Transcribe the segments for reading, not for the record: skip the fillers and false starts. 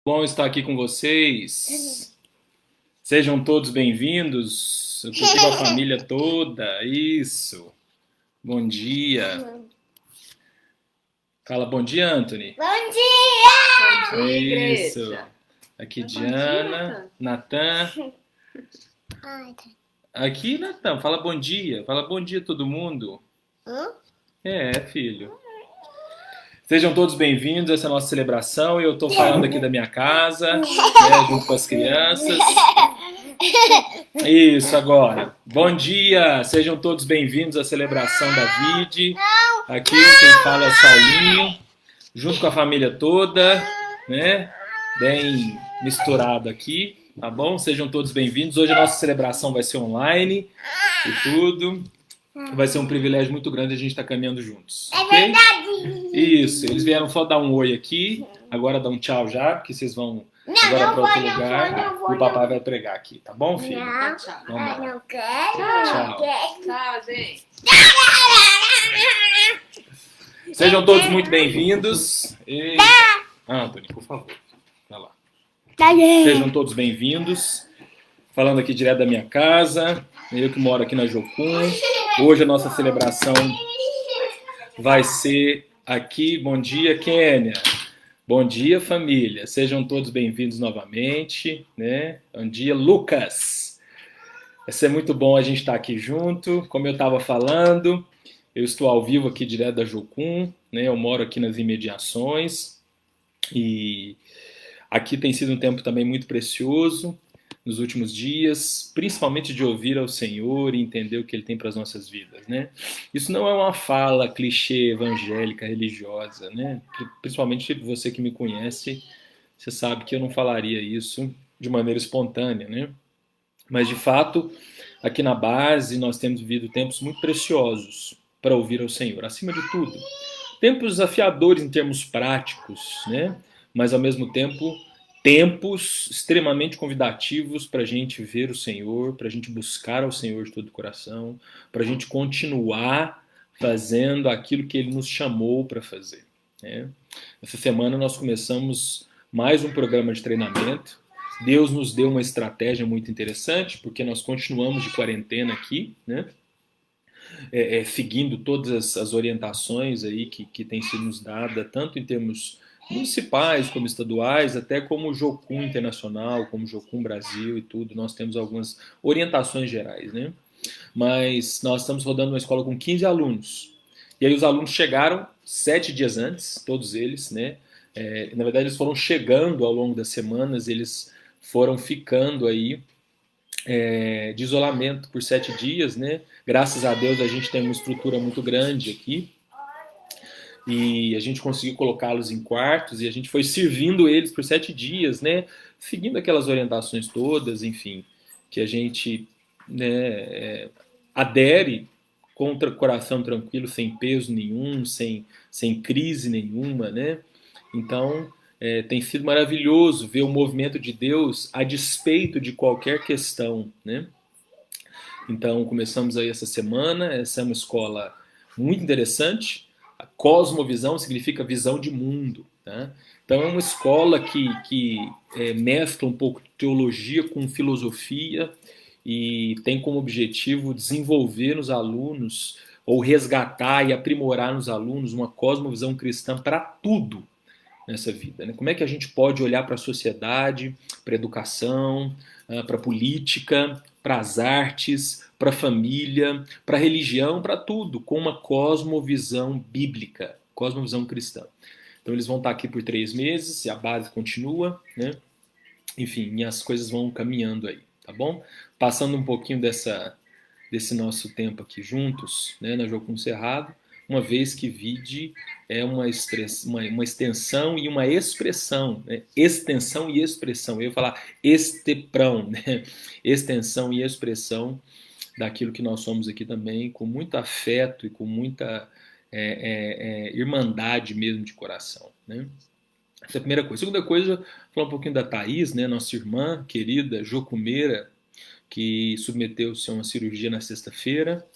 Bom estar aqui com vocês. Sejam todos bem-vindos. Eu tô aqui com a família toda. Isso. Bom dia. Fala bom dia, Anthony. Bom dia! Bom dia, Isso. igreja. Aqui Bom Diana, dia, Natan. Aqui, Natan, fala bom dia. Fala bom dia a todo mundo. Filho. Sejam todos bem-vindos a essa nossa celebração. Eu estou falando aqui da minha casa, né, junto com as crianças. Isso, agora. Bom dia, sejam todos bem-vindos à celebração da VID. Aqui quem fala é o Saulinho, junto com a família toda, né? Bem misturado aqui, tá bom? Sejam todos bem-vindos. Hoje a nossa celebração vai ser online e tudo. Vai ser um privilégio muito grande a gente estar caminhando juntos. É Ok? verdade! Isso, eles vieram só dar um oi aqui, agora dá um tchau já, porque vocês vão agora para outro lugar e o papai vai pregar aqui, tá bom, filho? Não, Tchau. Vamos lá. não quero, Tchau. não quero. Tchau, gente. Sejam todos muito bem-vindos. E... Anthony, por favor, vai lá. Sejam todos bem-vindos. Falando aqui direto da minha casa, eu que moro aqui na Jocum. Hoje a nossa celebração vai ser aqui. Bom dia, Kênia. Bom dia, família. Sejam todos bem-vindos novamente, né? Bom dia, Lucas. Vai ser muito bom a gente estar aqui junto. Como eu estava falando, eu estou ao vivo aqui direto da Jocum, né? Eu moro aqui nas imediações e aqui tem sido um tempo também muito precioso nos últimos dias, principalmente de ouvir ao Senhor e entender o que Ele tem para as nossas vidas, né? Isso não é uma fala clichê evangélica, religiosa, né? Principalmente você que me conhece, você sabe que eu não falaria isso de maneira espontânea, né? Mas de fato, aqui na base nós temos vivido tempos muito preciosos para ouvir ao Senhor, acima de tudo. Tempos desafiadores em termos práticos, né? Mas ao mesmo tempo tempos extremamente convidativos para a gente ver o Senhor, para a gente buscar ao Senhor de todo o coração, para a gente continuar fazendo aquilo que Ele nos chamou para fazer, né? Essa semana nós começamos mais um programa de treinamento. Deus nos deu uma estratégia muito interessante, porque nós continuamos de quarentena aqui, né? Seguindo todas as orientações aí que têm sido nos dadas, tanto em termos municipais como estaduais, até como Jocum Internacional, como Jocum Brasil e tudo, nós temos algumas orientações gerais, né? Mas nós estamos rodando uma escola com 15 alunos. E aí os alunos chegaram 7 dias antes, todos eles, né? Na verdade eles foram chegando ao longo das semanas, eles foram ficando aí de isolamento por 7 dias, né? Graças a Deus a gente tem uma estrutura muito grande aqui, e a gente conseguiu colocá-los em quartos e a gente foi servindo eles por 7 dias, né? Seguindo aquelas orientações todas, enfim, que a gente, né, adere com o coração tranquilo, sem peso nenhum, sem crise nenhuma, né? Então, tem sido maravilhoso ver o movimento de Deus a despeito de qualquer questão, né? Então, começamos aí essa semana, essa é uma escola muito interessante. A cosmovisão significa visão de mundo, tá? Então, é uma escola que mescla um pouco de teologia com filosofia e tem como objetivo desenvolver nos alunos ou resgatar e aprimorar nos alunos uma cosmovisão cristã para tudo nessa vida, né? Como é que a gente pode olhar para a sociedade, para a educação, para a política, para as artes, para a família, para a religião, para tudo, com uma cosmovisão bíblica, cosmovisão cristã. Então eles vão estar aqui por 3 meses, e a base continua, né? Enfim, e as coisas vão caminhando aí, tá bom? Passando um pouquinho desse nosso tempo aqui juntos, né, na Jocum Cerrado, uma vez que vide é uma extensão e uma expressão, né? Extensão e expressão. Eu ia falar esteprão, né? Extensão e expressão daquilo que nós somos aqui também, com muito afeto e com muita irmandade mesmo de coração, né? Essa é a primeira coisa. Segunda coisa, falar um pouquinho da Thaís, né? Nossa irmã querida, jocumeira, que submeteu-se a uma cirurgia na sexta-feira.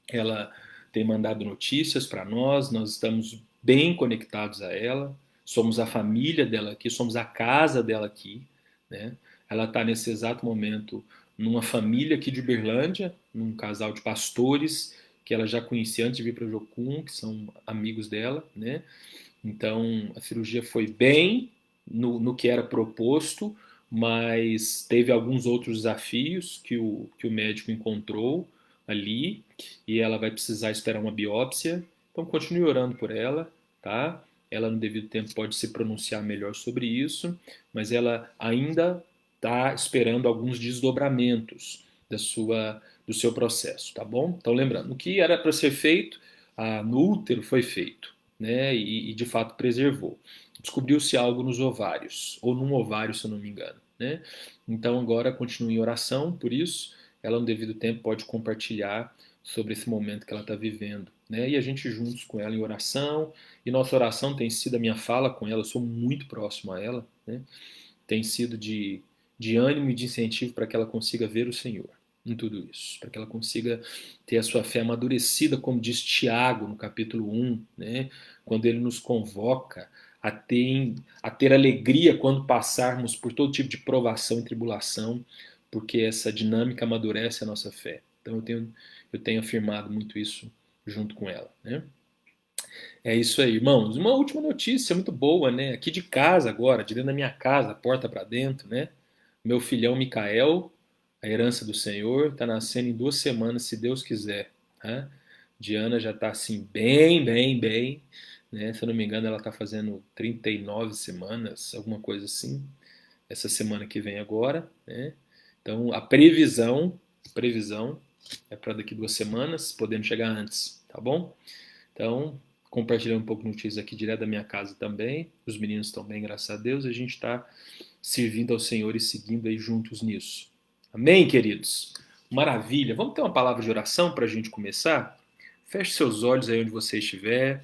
Ela tem mandado notícias para nós estamos bem conectados a ela, somos a família dela aqui, somos a casa dela aqui, né? Ela está nesse exato momento numa família aqui de Uberlândia, num casal de pastores que ela já conhecia antes de vir para o Jocum, que são amigos dela, né? Então a cirurgia foi bem no que era proposto, mas teve alguns outros desafios que o médico encontrou ali e ela vai precisar esperar uma biópsia. Então continue orando por ela, tá? Ela no devido tempo pode se pronunciar melhor sobre isso, mas ela ainda está esperando alguns desdobramentos do seu processo, tá bom? Então lembrando, o que era para ser feito no útero foi feito, né? E de fato preservou. Descobriu-se algo nos ovários, ou num ovário, se eu não me engano, né? Então agora continue em oração por isso. Ela no devido tempo pode compartilhar sobre esse momento que ela está vivendo, né? E a gente juntos com ela em oração. E nossa oração tem sido a minha fala com ela. Eu sou muito próximo a ela, né? Tem sido de ânimo e de incentivo para que ela consiga ver o Senhor em tudo isso, para que ela consiga ter a sua fé amadurecida, como diz Tiago no capítulo 1, né? Quando ele nos convoca a ter alegria quando passarmos por todo tipo de provação e tribulação, porque essa dinâmica amadurece a nossa fé. Então eu tenho afirmado muito isso junto com ela, né? É isso aí, irmãos. Uma última notícia muito boa, né? Aqui de casa agora, de dentro da minha casa, porta para dentro, né? Meu filhão Micael, a herança do Senhor, está nascendo em 2 semanas, se Deus quiser, né? Diana já está assim, bem, bem, bem, né? Se eu não me engano, ela está fazendo 39 semanas, alguma coisa assim, essa semana que vem agora, né? Então, a previsão é para daqui 2 semanas, podendo chegar antes, tá bom? Então, compartilhei um pouco de notícias aqui direto da minha casa também. Os meninos estão bem, graças a Deus. A gente está servindo ao Senhor e seguindo aí juntos nisso. Amém, queridos? Maravilha. Vamos ter uma palavra de oração para a gente começar? Feche seus olhos aí onde você estiver.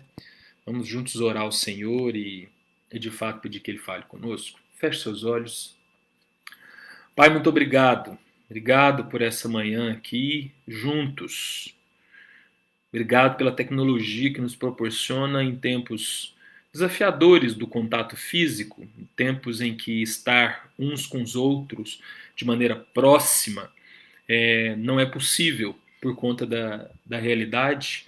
Vamos juntos orar ao Senhor e de fato pedir que Ele fale conosco. Feche seus olhos. Pai, muito obrigado. Obrigado por essa manhã aqui, juntos. Obrigado pela tecnologia que nos proporciona em tempos desafiadores do contato físico, em tempos em que estar uns com os outros de maneira próxima não é possível por conta da realidade.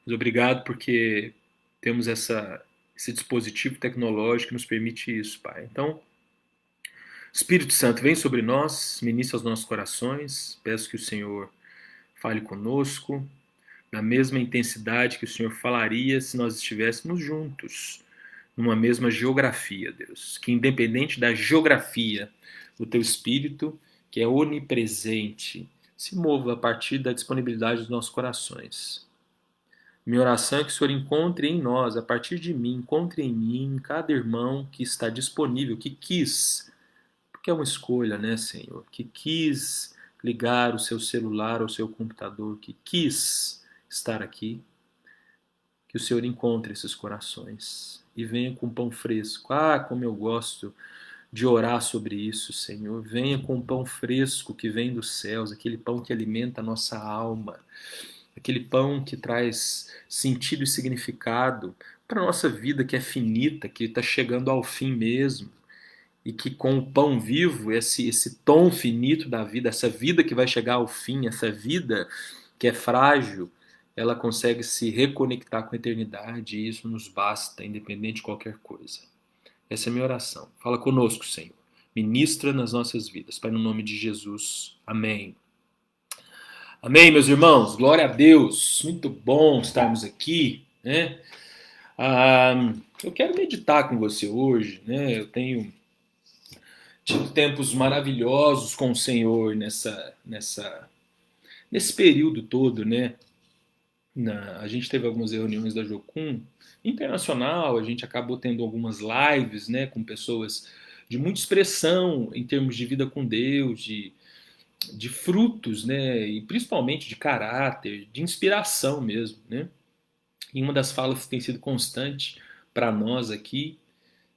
Mas obrigado porque temos esse dispositivo tecnológico que nos permite isso, Pai. Então, Espírito Santo, vem sobre nós, ministra aos nossos corações. Peço que o Senhor fale conosco na mesma intensidade que o Senhor falaria se nós estivéssemos juntos, numa mesma geografia, Deus. Que independente da geografia, o Teu Espírito, que é onipresente, se mova a partir da disponibilidade dos nossos corações. Minha oração é que o Senhor encontre em nós, a partir de mim, encontre em mim, em cada irmão que está disponível, que quis, porque é uma escolha, né, Senhor? Que quis ligar o seu celular ou o seu computador, que quis estar aqui, que o Senhor encontre esses corações e venha com pão fresco. Ah, como eu gosto de orar sobre isso, Senhor. Venha com pão fresco que vem dos céus, aquele pão que alimenta a nossa alma, aquele pão que traz sentido e significado para a nossa vida que é finita, que está chegando ao fim mesmo. E que com o pão vivo, esse tom finito da vida, essa vida que vai chegar ao fim, essa vida que é frágil, ela consegue se reconectar com a eternidade e isso nos basta, independente de qualquer coisa. Essa é a minha oração. Fala conosco, Senhor. Ministra nas nossas vidas. Pai, no nome de Jesus. Amém. Amém, meus irmãos. Glória a Deus. Muito bom estarmos aqui, né? Eu quero meditar com você hoje, né? Eu tenho tido tempos maravilhosos com o Senhor nesse período todo, né? A gente teve algumas reuniões da Jocum internacional, a gente acabou tendo algumas lives, né, com pessoas de muita expressão em termos de vida com Deus, de frutos, né, e principalmente de caráter, de inspiração mesmo, né? E uma das falas que tem sido constante para nós aqui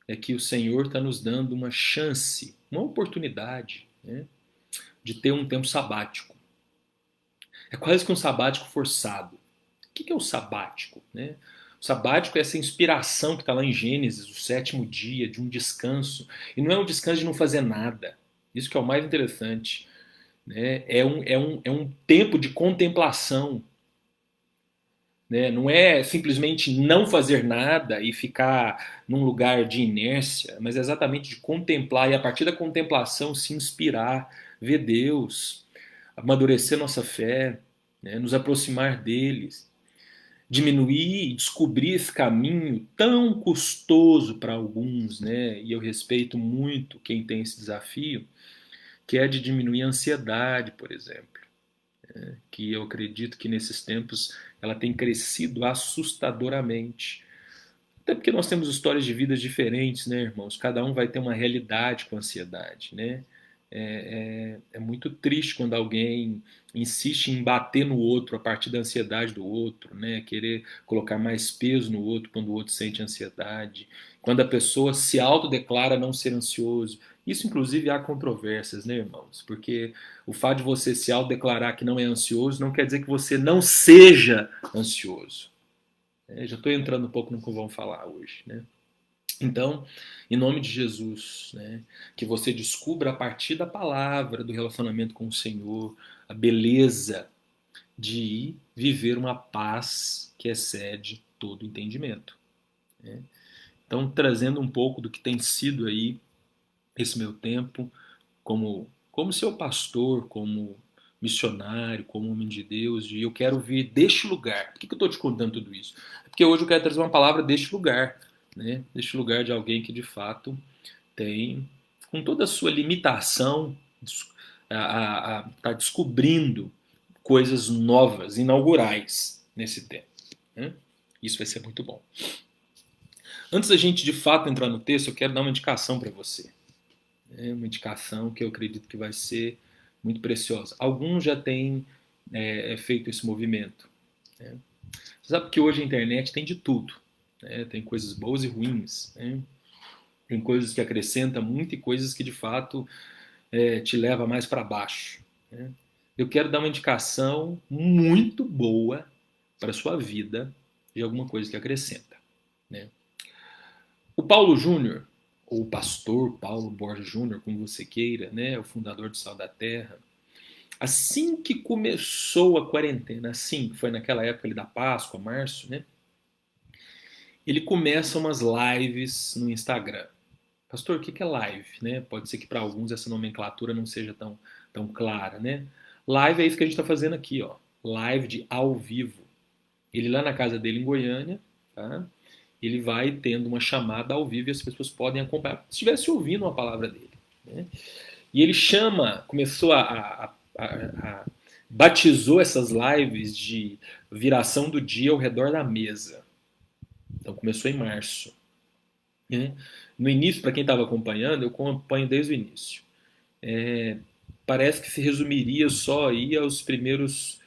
é que o Senhor está nos dando uma chance, uma oportunidade, né, de ter um tempo sabático. É quase que um sabático forçado. O que é o sabático, né? O sabático é essa inspiração que está lá em Gênesis, o sétimo dia, de um descanso. E não é um descanso de não fazer nada. Isso que é o mais interessante. Né? É um tempo de contemplação. Né? Não é simplesmente não fazer nada e ficar num lugar de inércia, mas é exatamente de contemplar e a partir da contemplação se inspirar, ver Deus, amadurecer nossa fé, né? Nos aproximar deles, diminuir e descobrir esse caminho tão custoso para alguns, né? E eu respeito muito quem tem esse desafio, que é de diminuir a ansiedade, por exemplo, que eu acredito que nesses tempos ela tem crescido assustadoramente. Até porque nós temos histórias de vidas diferentes, né, irmãos? Cada um vai ter uma realidade com ansiedade, né? É muito triste quando alguém insiste em bater no outro a partir da ansiedade do outro, né? Querer colocar mais peso no outro quando o outro sente ansiedade. Quando a pessoa se autodeclara não ser ansioso. Isso, inclusive, há controvérsias, né, irmãos? Porque o fato de você se autodeclarar que não é ansioso não quer dizer que você não seja ansioso. Já estou entrando um pouco no que vamos falar hoje, né? Então, em nome de Jesus, né, que você descubra a partir da palavra, do relacionamento com o Senhor, a beleza de viver uma paz que excede todo entendimento. Né? Então, trazendo um pouco do que tem sido aí esse meu tempo como seu pastor, como missionário, como homem de Deus, e eu quero vir deste lugar. Por que eu estou te contando tudo isso? É porque hoje eu quero trazer uma palavra deste lugar, né? Deste lugar de alguém que de fato tem, com toda a sua limitação, está descobrindo coisas novas, inaugurais nesse tempo. Né? Isso vai ser muito bom. Antes da gente de fato entrar no texto, eu quero dar uma indicação para você. É uma indicação que eu acredito que vai ser muito preciosa. Alguns já têm feito esse movimento. Né? Você sabe que hoje a internet tem de tudo. Né? Tem coisas boas e ruins. Né? Tem coisas que acrescentam muito e coisas que de fato te levam mais para baixo. Né? Eu quero dar uma indicação muito boa para a sua vida de alguma coisa que acrescenta. Né? O Paulo Júnior, ou o pastor Paulo Borges Júnior, como você queira, né, o fundador do Sal da Terra, assim que começou a quarentena, assim, que foi naquela época ali da Páscoa, março, né, ele começa umas lives no Instagram. Pastor, o que é live? Né? Pode ser que para alguns essa nomenclatura não seja tão clara, né? Live é isso que a gente está fazendo aqui, ó. Live de ao vivo. Ele lá na casa dele em Goiânia, tá? Ele vai tendo uma chamada ao vivo e as pessoas podem acompanhar, se estivesse ouvindo uma palavra dele. Né? E ele começou batizou essas lives de viração do dia ao redor da mesa. Então começou em março. Né? No início, para quem estava acompanhando, eu acompanho desde o início. Parece que se resumiria só aí aos primeiros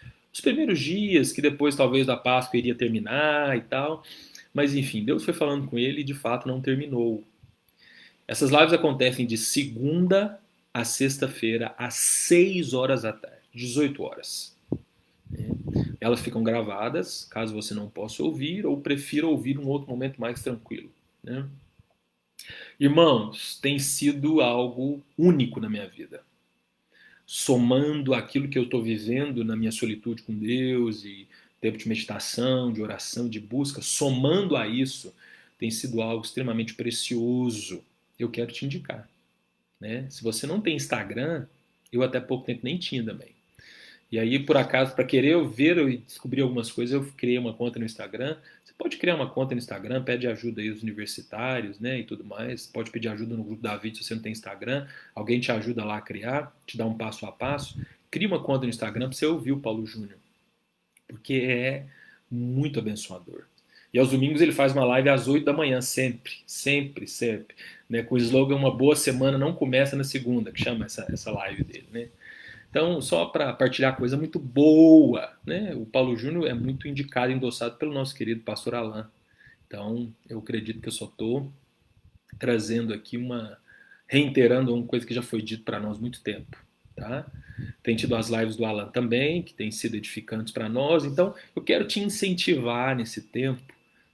dias, que depois talvez da Páscoa iria terminar e tal. Mas enfim, Deus foi falando com ele e de fato não terminou. Essas lives acontecem de segunda a sexta-feira, às 6 horas da tarde, 18 horas. Elas ficam gravadas, caso você não possa ouvir ou prefira ouvir um outro momento mais tranquilo. Né? Irmãos, tem sido algo único na minha vida. Somando aquilo que eu estou vivendo na minha solitude com Deus e tempo de meditação, de oração, de busca, somando a isso, tem sido algo extremamente precioso. Eu quero te indicar. Né? Se você não tem Instagram, eu até pouco tempo nem tinha também. E aí, por acaso, para querer ver e descobrir algumas coisas, eu criei uma conta no Instagram. Você pode criar uma conta no Instagram, pede ajuda aí aos universitários, né, e tudo mais. Pode pedir ajuda no grupo da vida se você não tem Instagram. Alguém te ajuda lá a criar, te dá um passo a passo. Cria uma conta no Instagram para você ouvir o Paulo Júnior. Porque é muito abençoador. E aos domingos ele faz uma live às 8 da manhã, sempre, sempre, sempre. Né, com o slogan Uma Boa Semana Não Começa na Segunda, que chama essa live dele, né? Então, só para partilhar coisa muito boa, né? O Paulo Júnior é muito indicado e endossado pelo nosso querido pastor Alain. Então, eu acredito que eu só estou trazendo aqui reiterando uma coisa que já foi dito para nós há muito tempo, tá? Tem tido as lives do Alain também, que têm sido edificantes para nós. Então, eu quero te incentivar nesse tempo,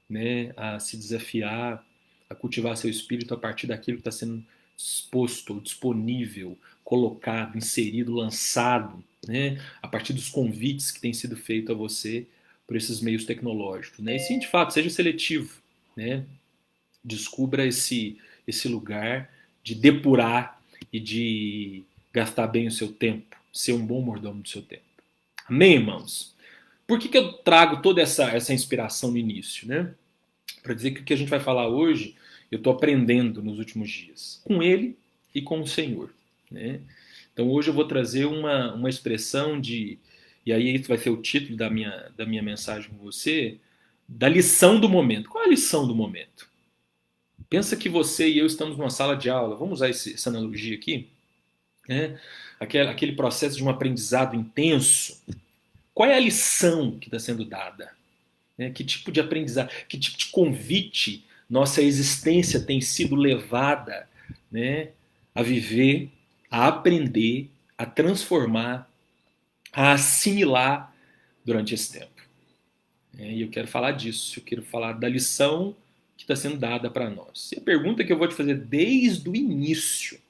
né, a se desafiar, a cultivar seu espírito a partir daquilo que está sendo exposto, disponível, colocado, inserido, lançado, né, a partir dos convites que têm sido feitos a você por esses meios tecnológicos. Né? E sim, de fato, seja seletivo. Né? Descubra esse lugar de depurar e de gastar bem o seu tempo, ser um bom mordomo do seu tempo. Amém, irmãos? Por que eu trago toda essa inspiração no início? Né? Para dizer que o que a gente vai falar hoje, eu estou aprendendo nos últimos dias, com ele e com o Senhor. Né? Então hoje eu vou trazer uma expressão de, e aí isso vai ser o título da minha mensagem com você, da lição do momento. Qual é a lição do momento? Pensa que você e eu estamos numa sala de aula, vamos usar essa analogia aqui, né? Aquele processo de um aprendizado intenso. Qual é a lição que está sendo dada? Né? Que tipo de aprendizado, que tipo de convite nossa existência tem sido levada, né, a viver, a aprender, a transformar, a assimilar durante esse tempo. E eu quero falar disso, eu quero falar da lição que está sendo dada para nós. E a pergunta que eu vou te fazer desde o início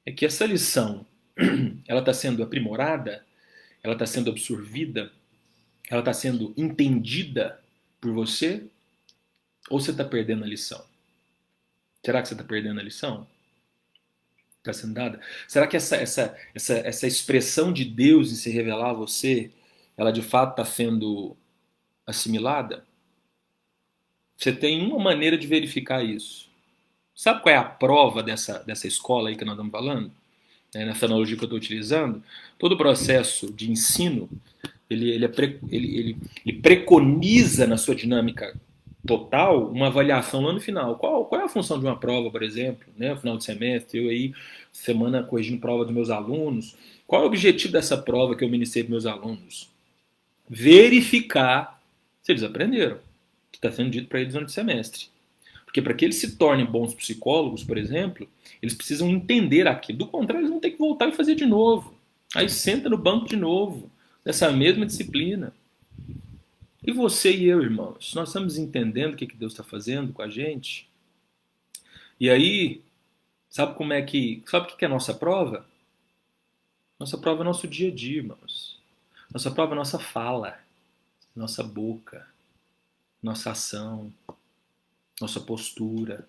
é que essa lição, ela está sendo aprimorada, ela está sendo absorvida, ela está sendo entendida por você, ou você está perdendo a lição? Será que você está perdendo a lição? Está sendo dada? Será que essa expressão de Deus em se revelar a você, ela de fato está sendo assimilada? Você tem uma maneira de verificar isso. Sabe qual é a prova dessa escola aí que nós estamos falando? Nessa analogia que eu estou utilizando? Todo o processo de ensino, ele preconiza na sua dinâmica total uma avaliação lá no final. Qual é a função de uma prova, por exemplo? Né? No final de semestre, eu aí, semana corrigindo prova dos meus alunos. Qual é o objetivo dessa prova que eu ministrei para meus alunos? Verificar se eles aprenderam, que está sendo dito para eles durante o semestre. Porque para que eles se tornem bons psicólogos, por exemplo, eles precisam entender aquilo. Do contrário, eles vão ter que voltar e fazer de novo. Aí senta no banco de novo, dessa mesma disciplina. E você e eu, irmãos, nós estamos entendendo o que Deus está fazendo com a gente? E aí, sabe o que é a nossa prova? Nossa prova é nosso dia a dia, irmãos. Nossa prova é nossa fala, nossa boca, nossa ação, nossa postura,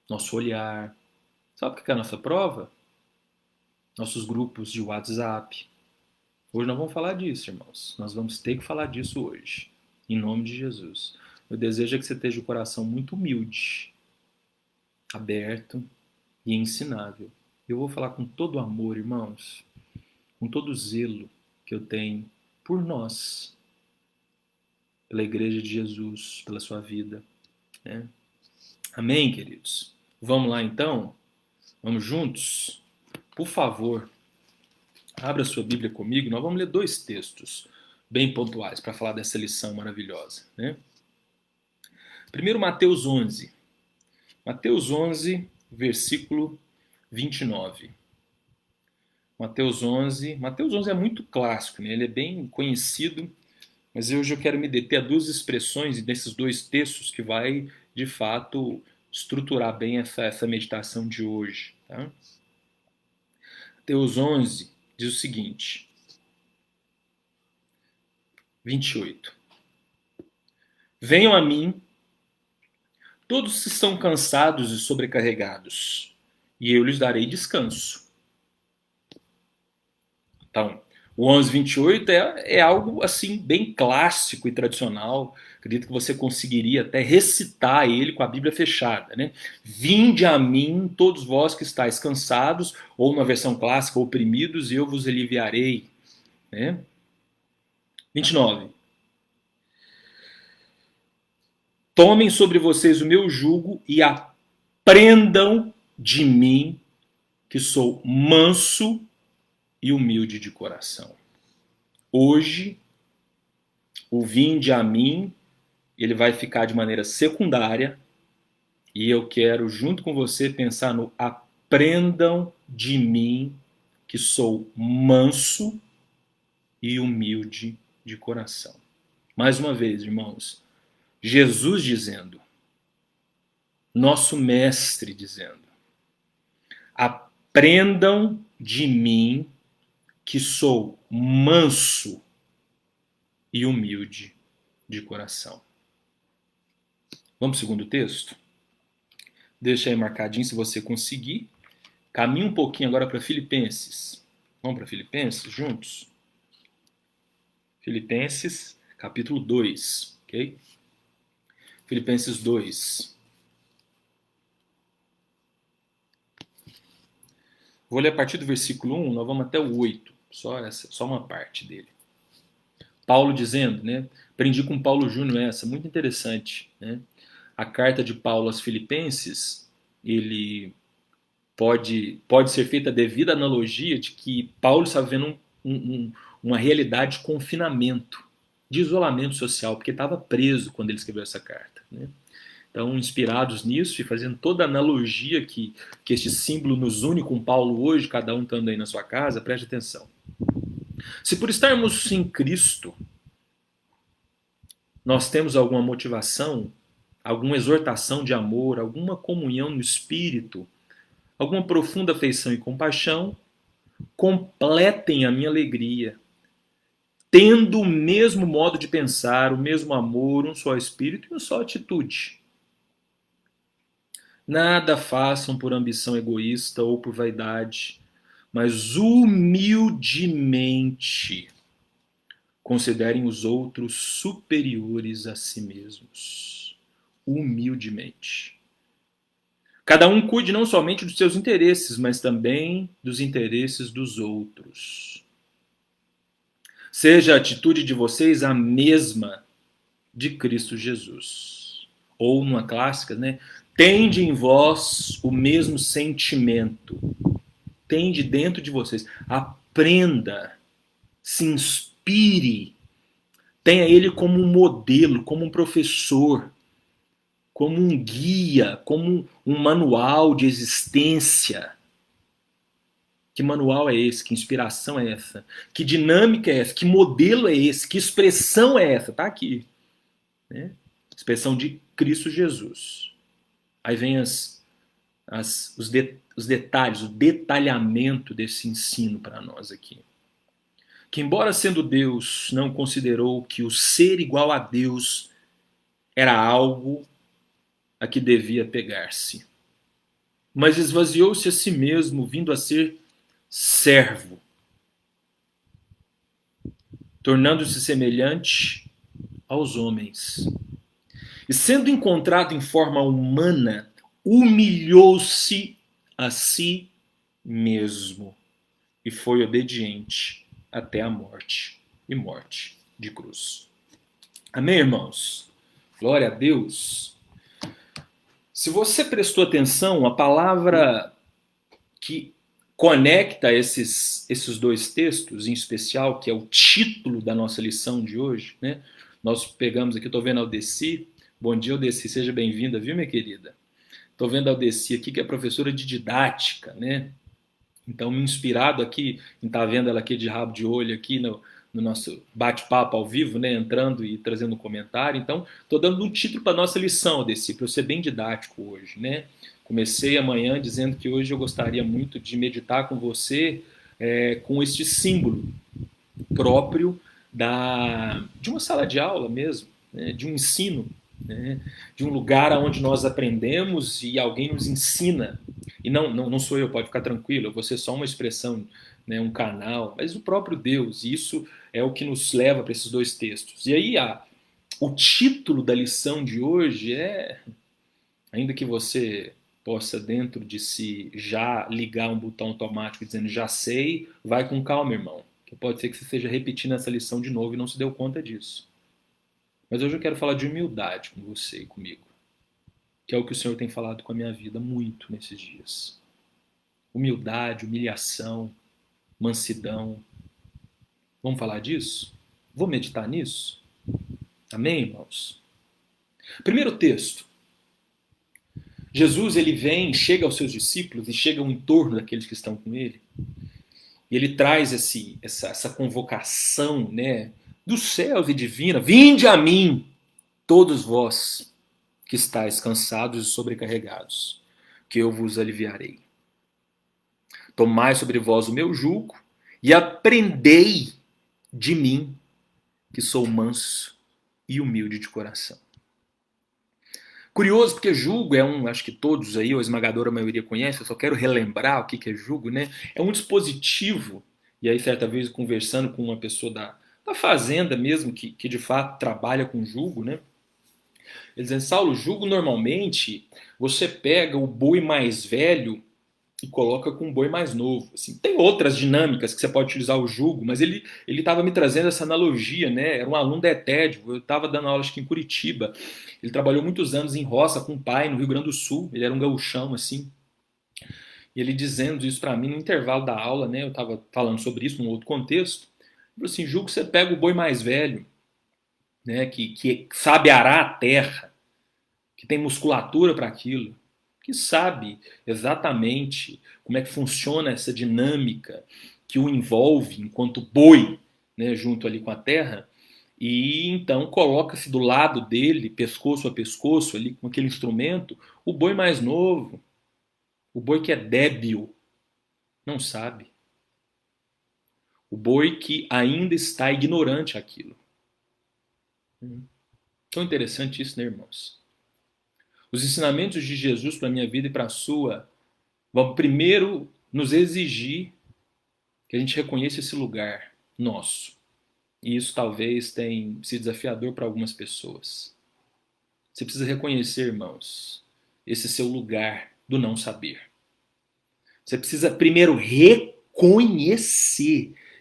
nosso olhar. Sabe o que é a nossa prova? Nossos grupos de WhatsApp. Hoje nós vamos falar disso, irmãos. Nós vamos ter que falar disso hoje. Em nome de Jesus. Meu desejo é que você esteja o coração muito humilde, aberto e ensinável. Eu vou falar com todo amor, irmãos, com todo zelo que eu tenho por nós, pela Igreja de Jesus, pela sua vida. Né? Amém, queridos? Vamos lá, então? Vamos juntos? Por favor, abra sua Bíblia comigo. Nós vamos ler 2 textos bem pontuais para falar dessa lição maravilhosa. Né? Primeiro, Mateus 11. Mateus 11, versículo 29. Mateus 11 é muito clássico, né? Ele é bem conhecido, mas hoje eu quero me deter a 2 expressões desses 2 textos que vai, de fato, estruturar bem essa meditação de hoje. Tá? Mateus 11 diz o seguinte, 28. Venham a mim todos que estão cansados e sobrecarregados, e eu lhes darei descanso. Então, o 11:28 é algo assim bem clássico e tradicional. Acredito que você conseguiria até recitar ele com a Bíblia fechada. Né? Vinde a mim, todos vós que estáis cansados, ou uma versão clássica, oprimidos, e eu vos aliviarei. Né? 29. Tomem sobre vocês o meu jugo e aprendam de mim, que sou manso e humilde de coração. Hoje, o vinde a mim, ele vai ficar de maneira secundária, e eu quero, junto com você, pensar no aprendam de mim, que sou manso e humilde de coração. Mais uma vez, irmãos, Jesus dizendo, nosso mestre dizendo, aprendam de mim que sou manso e humilde de coração. Vamos para o segundo texto? Deixa aí marcadinho se você conseguir. Caminha um pouquinho agora para Filipenses. Vamos para Filipenses juntos? Filipenses, capítulo 2, ok? Filipenses 2. Vou ler a partir do versículo 1, nós vamos até o 8, só uma parte dele. Paulo dizendo, né? Aprendi com Paulo Júnior essa, muito interessante, né? A carta de Paulo aos Filipenses, ele pode ser feita a devida analogia de que Paulo está vivendo uma realidade de confinamento, de isolamento social, porque estava preso quando ele escreveu essa carta, né? Então, inspirados nisso e fazendo toda a analogia que este símbolo nos une com Paulo hoje, cada um estando aí na sua casa, preste atenção. Se por estarmos em Cristo, nós temos alguma motivação, alguma exortação de amor, alguma comunhão no Espírito, alguma profunda afeição e compaixão, completem a minha alegria, tendo o mesmo modo de pensar, o mesmo amor, um só Espírito e uma só atitude. Nada façam por ambição egoísta ou por vaidade, mas humildemente considerem os outros superiores a si mesmos. Humildemente. Cada um cuide não somente dos seus interesses, mas também dos interesses dos outros. Seja a atitude de vocês a mesma de Cristo Jesus. Ou numa clássica, né? Tende em vós o mesmo sentimento. Tende dentro de vocês. Aprenda. Se inspire. Tenha ele como um modelo, como um professor, como um guia, como um manual de existência. Que manual é esse? Que inspiração é essa? Que dinâmica é essa? Que modelo é esse? Que expressão é essa? Está aqui. Né? Expressão de Cristo Jesus. Aí vem os detalhes, o detalhamento desse ensino para nós aqui. Que embora sendo Deus, não considerou que o ser igual a Deus era algo a que devia pegar-se. Mas esvaziou-se a si mesmo, vindo a ser servo, tornando-se semelhante aos homens. E sendo encontrado em forma humana, humilhou-se a si mesmo e foi obediente até a morte e morte de cruz. Amém, irmãos? Glória a Deus. Se você prestou atenção, a palavra que conecta esses dois textos, em especial, que é o título da nossa lição de hoje, né? Nós pegamos aqui, estou vendo a Aldeci. Bom dia, Aldeci, seja bem-vinda, viu, minha querida? Estou vendo a Aldeci aqui, que é professora de didática, né? Então, me inspirado aqui, em estar vendo ela aqui de rabo de olho, aqui no nosso bate-papo ao vivo, né? Entrando e trazendo um comentário. Então, estou dando um título para a nossa lição, Aldeci, para eu ser bem didático hoje, né? Comecei amanhã dizendo que hoje eu gostaria muito de meditar com você com este símbolo próprio de uma sala de aula mesmo, né? De um ensino, né? De um lugar onde nós aprendemos e alguém nos ensina. E não sou eu, pode ficar tranquilo, eu vou ser só uma expressão, né? Um canal, mas o próprio Deus. E isso é o que nos leva para esses dois textos. E aí o título da lição de hoje é, ainda que você possa dentro de si já ligar um botão automático dizendo já sei, vai com calma, irmão. Que pode ser que você esteja repetindo essa lição de novo e não se deu conta disso. Mas hoje eu quero falar de humildade com você e comigo. Que é o que o Senhor tem falado com a minha vida muito nesses dias. Humildade, humilhação, mansidão. Vamos falar disso? Vou meditar nisso? Amém, irmãos? Primeiro texto. Jesus, ele vem, chega aos seus discípulos e chega ao entorno daqueles que estão com ele. E ele traz essa convocação, né, dos céus e divina. Vinde a mim, todos vós que estáis cansados e sobrecarregados, que eu vos aliviarei. Tomai sobre vós o meu jugo e aprendei de mim, que sou manso e humilde de coração. Curioso, porque jugo acho que todos aí, ou a esmagadora maioria conhece, eu só quero relembrar o que é jugo, né? É um dispositivo, e aí certa vez conversando com uma pessoa da fazenda mesmo, que de fato trabalha com jugo, né? Ele dizendo, Saulo, jugo normalmente, você pega o boi mais velho e coloca com um boi mais novo. Assim, tem outras dinâmicas que você pode utilizar o jugo, mas ele estava me trazendo essa analogia, né? Era um aluno da ETED, eu estava dando aula acho que em Curitiba. Ele trabalhou muitos anos em roça com o pai no Rio Grande do Sul, ele era um gaúchão, assim. E ele dizendo isso para mim no intervalo da aula, né? Eu estava falando sobre isso num outro contexto. Ele falou assim, jugo, você pega o boi mais velho, né? Que sabe arar a terra, que tem musculatura para aquilo, que sabe exatamente como é que funciona essa dinâmica que o envolve enquanto boi, né, junto ali com a terra, e então coloca-se do lado dele, pescoço a pescoço, ali com aquele instrumento, o boi mais novo, o boi que é débil, não sabe. O boi que ainda está ignorante aquilo. Tão interessante isso, né, irmãos? Os ensinamentos de Jesus para a minha vida e para a sua vão primeiro nos exigir que a gente reconheça esse lugar nosso. E isso talvez tenha sido desafiador para algumas pessoas. Você precisa reconhecer, irmãos, esse seu lugar do não saber. Você precisa primeiro reconhecer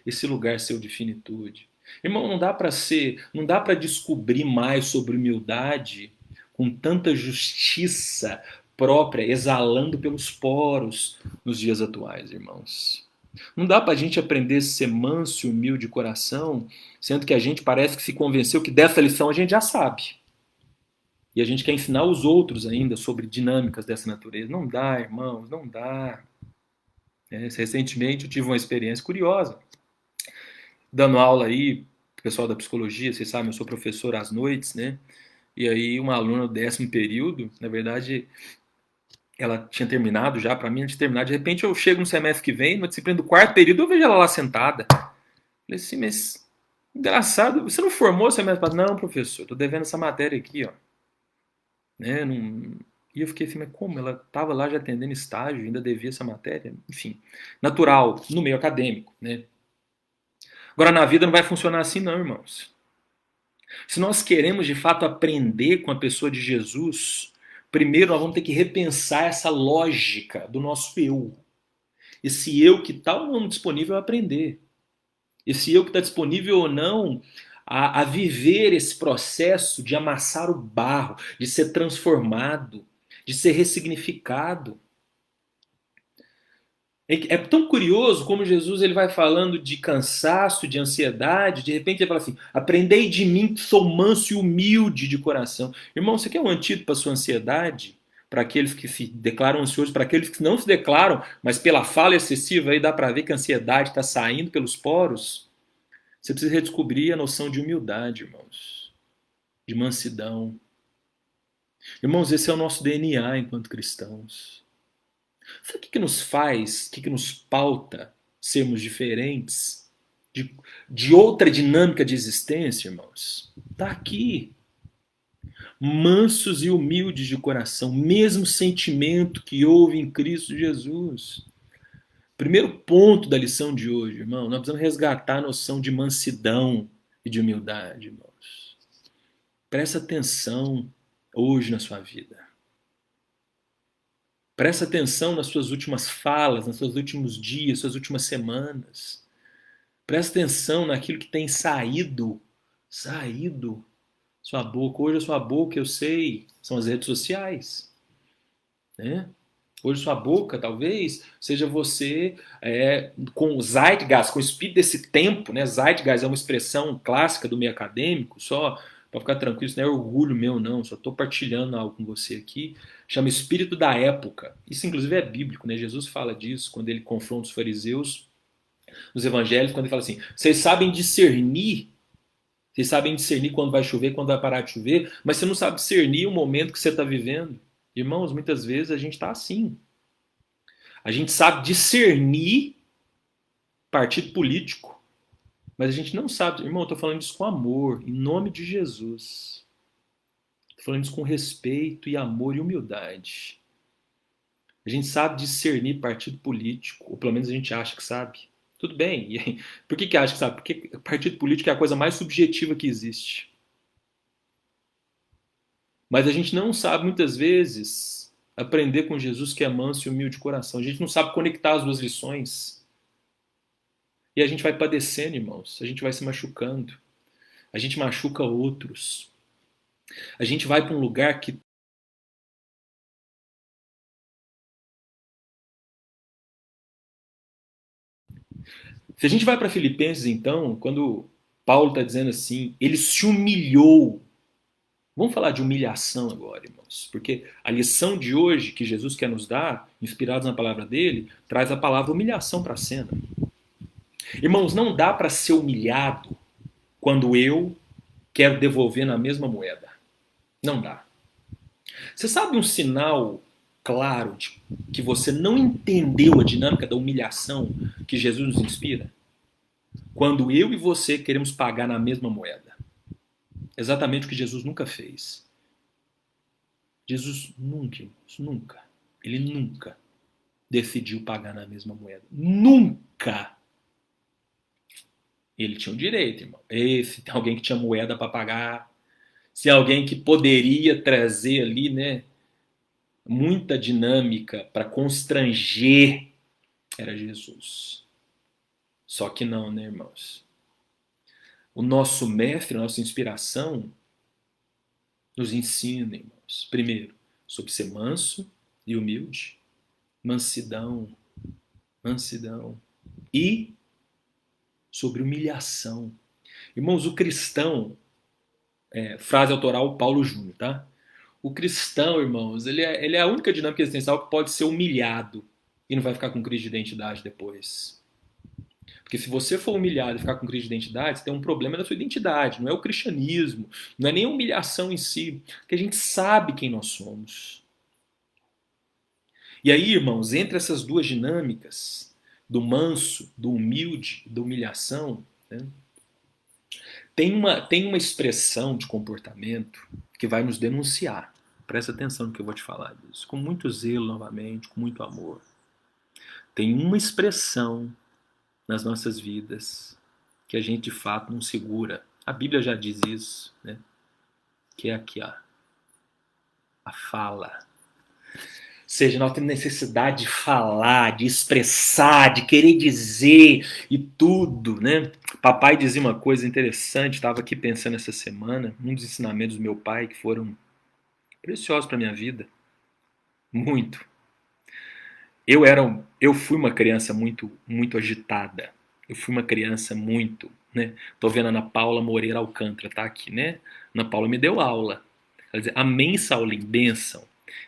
esse lugar seu de finitude. Irmão, não dá para descobrir mais sobre humildade com tanta justiça própria exalando pelos poros nos dias atuais, irmãos. Não dá para a gente aprender a ser manso e humilde de coração, sendo que a gente parece que se convenceu que dessa lição a gente já sabe. E a gente quer ensinar os outros ainda sobre dinâmicas dessa natureza. Não dá, irmãos, não dá. Recentemente eu tive uma experiência curiosa. Dando aula aí, pessoal da psicologia, vocês sabem, eu sou professor às noites, né? E aí uma aluna do 10º período, na verdade, ela tinha terminado já, para mim, antes de terminar, de repente eu chego no semestre que vem, numa disciplina do 4º período, eu vejo ela lá sentada. Falei assim, mas engraçado, você não formou o semestre passado? Não, professor, tô devendo essa matéria aqui, ó. Né? Não... E eu fiquei assim, mas como? Ela estava lá já atendendo estágio, ainda devia essa matéria? Enfim, natural, no meio acadêmico, né? Agora, na vida não vai funcionar assim não, irmãos. Se nós queremos de fato aprender com a pessoa de Jesus, primeiro nós vamos ter que repensar essa lógica do nosso eu. Esse eu que está ou não disponível a aprender. Esse eu que está disponível ou não a viver esse processo de amassar o barro, de ser transformado, de ser ressignificado. É tão curioso como Jesus ele vai falando de cansaço, de ansiedade, de repente ele fala assim, aprendei de mim que sou manso e humilde de coração. Irmão, você quer um antídoto para a sua ansiedade? Para aqueles que se declaram ansiosos, para aqueles que não se declaram, mas pela fala excessiva aí dá para ver que a ansiedade está saindo pelos poros? Você precisa redescobrir a noção de humildade, irmãos. De mansidão. Irmãos, esse é o nosso DNA enquanto cristãos. Sabe o que nos faz, o que nos pauta sermos diferentes? De outra dinâmica de existência, irmãos? Está aqui. Mansos e humildes de coração, mesmo sentimento que houve em Cristo Jesus. Primeiro ponto da lição de hoje, irmão, nós precisamos resgatar a noção de mansidão e de humildade, irmãos. Presta atenção hoje na sua vida. Presta atenção nas suas últimas falas, nos seus últimos dias, suas últimas semanas. Presta atenção naquilo que tem saído sua boca. Hoje a sua boca, eu sei, são as redes sociais. Né? Hoje sua boca, talvez, seja você com o zeitgeist, com o espírito desse tempo. Né? Zeitgeist é uma expressão clássica do meio acadêmico, só para ficar tranquilo, isso não é orgulho meu, não. Só estou partilhando algo com você aqui. Chama espírito da época. Isso, inclusive, é bíblico, né? Jesus fala disso quando ele confronta os fariseus nos evangelhos, quando ele fala assim: vocês sabem discernir Vocês sabem discernir quando vai chover, quando vai parar de chover, mas você não sabe discernir o momento que você está vivendo. Irmãos, muitas vezes a gente está assim. A gente sabe discernir partido político, mas a gente não sabe. Irmão, eu estou falando isso com amor, em nome de Jesus. Estou falando isso com respeito e amor e humildade. A gente sabe discernir partido político, ou pelo menos a gente acha que sabe. Tudo bem. E aí, por que acha que sabe? Porque partido político é a coisa mais subjetiva que existe. Mas a gente não sabe, muitas vezes, aprender com Jesus que é manso e humilde de coração. A gente não sabe conectar as duas lições. E a gente vai padecendo, irmãos. A gente vai se machucando. A gente machuca outros. A gente vai para um lugar que se a gente vai para Filipenses, então, quando Paulo está dizendo assim, ele se humilhou. Vamos falar de humilhação agora, irmãos, porque a lição de hoje que Jesus quer nos dar, inspirados na palavra dele, traz a palavra humilhação para a cena. Irmãos, não dá para ser humilhado quando eu quero devolver na mesma moeda. Não dá. Você sabe um sinal claro de que você não entendeu a dinâmica da humilhação que Jesus nos inspira? Quando eu e você queremos pagar na mesma moeda. Exatamente o que Jesus nunca fez. Jesus nunca, ele nunca decidiu pagar na mesma moeda. Nunca! Ele tinha o direito, irmão. Se tem alguém que tinha moeda para pagar, se alguém que poderia trazer ali, né, muita dinâmica para constranger, era Jesus. Só que não, né, irmãos? O nosso mestre, a nossa inspiração, nos ensina, irmãos, primeiro, sobre ser manso e humilde, mansidão, e sobre humilhação. Irmãos, o cristão, frase autoral Paulo Júnior, tá? O cristão, irmãos, ele é a única dinâmica existencial que pode ser humilhado e não vai ficar com crise de identidade depois. Porque se você for humilhado e ficar com crise de identidade, você tem um problema na sua identidade. Não é o cristianismo, não é nem a humilhação em si, porque a gente sabe quem nós somos. E aí, irmãos, entre essas duas dinâmicas, do manso, do humilde, da humilhação, né, tem uma expressão de comportamento que vai nos denunciar. Presta atenção no que eu vou te falar disso. Com muito zelo, novamente, com muito amor. Tem uma expressão nas nossas vidas que a gente de fato não segura. A Bíblia já diz isso, né? Que é aqui, ó, a fala. Ou seja, nós temos necessidade de falar, de expressar, de querer dizer e tudo, né? Papai dizia uma coisa interessante, estava aqui pensando essa semana, um dos ensinamentos do meu pai que foram preciosos para a minha vida. Muito. Eu fui uma criança muito agitada. Eu fui uma criança muito, né? Tô vendo a Ana Paula Moreira Alcântara, tá aqui, né? Ana Paula me deu aula. Quer dizer, amém, Saulinho, bênção.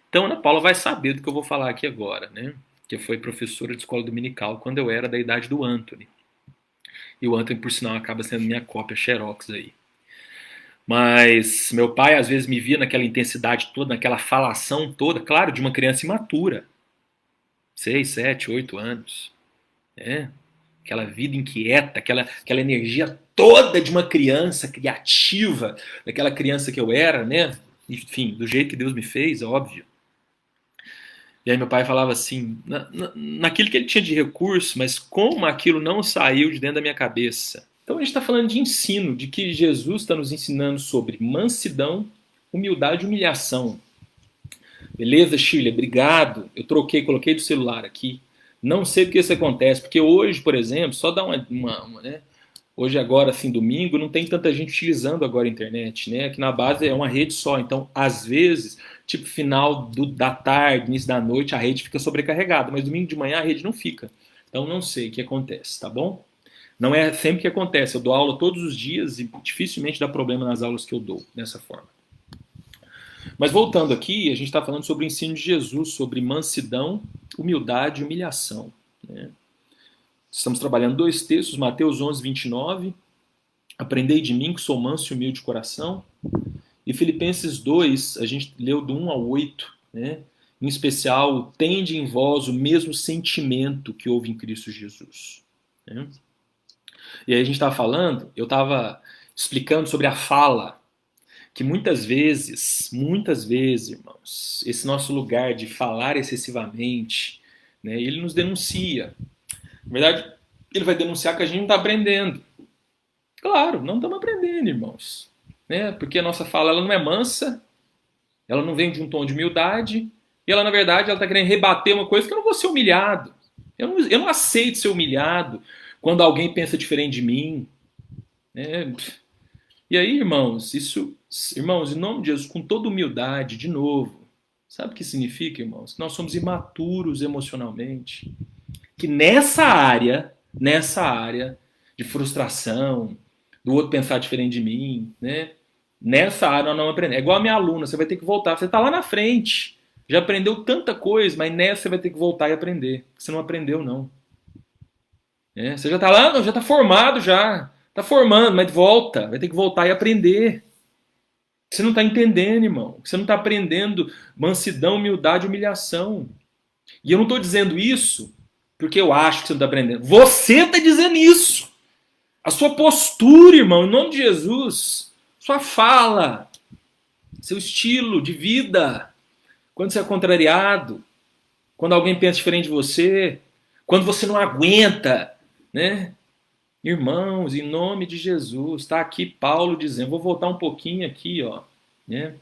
Então, a Ana Paula vai saber do que eu vou falar aqui agora, né? Que foi professora de escola dominical quando eu era da idade do Anthony. E o Anthony, por sinal, acaba sendo minha cópia xerox aí. Mas meu pai, às vezes, me via naquela intensidade toda, naquela falação toda, claro, de uma criança imatura. 6, 7, 8 anos. Né? Aquela vida inquieta, aquela energia toda de uma criança criativa, daquela criança que eu era, né? Enfim, do jeito que Deus me fez, óbvio. E aí meu pai falava assim, naquilo que ele tinha de recurso, mas como aquilo não saiu de dentro da minha cabeça. Então a gente está falando de ensino, de que Jesus está nos ensinando sobre mansidão, humildade e humilhação. Beleza, Shirley? Obrigado. Eu coloquei do celular aqui. Não sei porque isso acontece, porque hoje, por exemplo, só dá uma né? Hoje, agora, assim, domingo, não tem tanta gente utilizando agora a internet, né? Aqui na base é uma rede só, então, às vezes, tipo, final da tarde, início da noite, a rede fica sobrecarregada, mas domingo de manhã a rede não fica. Então, não sei o que acontece, tá bom? Não é sempre que acontece, eu dou aula todos os dias e dificilmente dá problema nas aulas que eu dou, dessa forma. Mas voltando aqui, a gente está falando sobre o ensino de Jesus, sobre mansidão, humildade e humilhação. Né? Estamos trabalhando 2 textos, Mateus 11, 29 Aprendei de mim, que sou manso e humilde de coração. E Filipenses 2, a gente leu do 1 ao 8, né? Em especial, tende em vós o mesmo sentimento que houve em Cristo Jesus. Né? E aí a gente estava falando, eu estava explicando sobre a fala, que muitas vezes, irmãos, esse nosso lugar de falar excessivamente, né, ele nos denuncia. Na verdade, ele vai denunciar que a gente não está aprendendo. Claro, não estamos aprendendo, irmãos. Né? Porque a nossa fala ela não é mansa, ela não vem de um tom de humildade, e ela, na verdade, ela está querendo rebater uma coisa que eu não vou ser humilhado. Eu não aceito ser humilhado quando alguém pensa diferente de mim. Né? E aí, irmãos, irmãos, em nome de Jesus, com toda humildade, de novo, sabe o que significa, irmãos? Que nós somos imaturos emocionalmente. Que nessa área de frustração, do outro pensar diferente de mim, né? Nessa área nós não aprendemos. É igual a minha aluna, você vai ter que voltar. Você está lá na frente, já aprendeu tanta coisa, mas nessa você vai ter que voltar e aprender. Você não aprendeu, não. Você já está lá, não, já está formado já. Está formando, mas volta. Vai ter que voltar e aprender. Você não está entendendo, irmão. Você não está aprendendo mansidão, humildade, humilhação. E eu não estou dizendo isso porque eu acho que você não está aprendendo. Você está dizendo isso. A sua postura, irmão, em nome de Jesus. Sua fala. Seu estilo de vida. Quando você é contrariado. Quando alguém pensa diferente de você. Quando você não aguenta. Né? Irmãos, em nome de Jesus. Está aqui Paulo dizendo. Vou voltar um pouquinho aqui, ó. Né?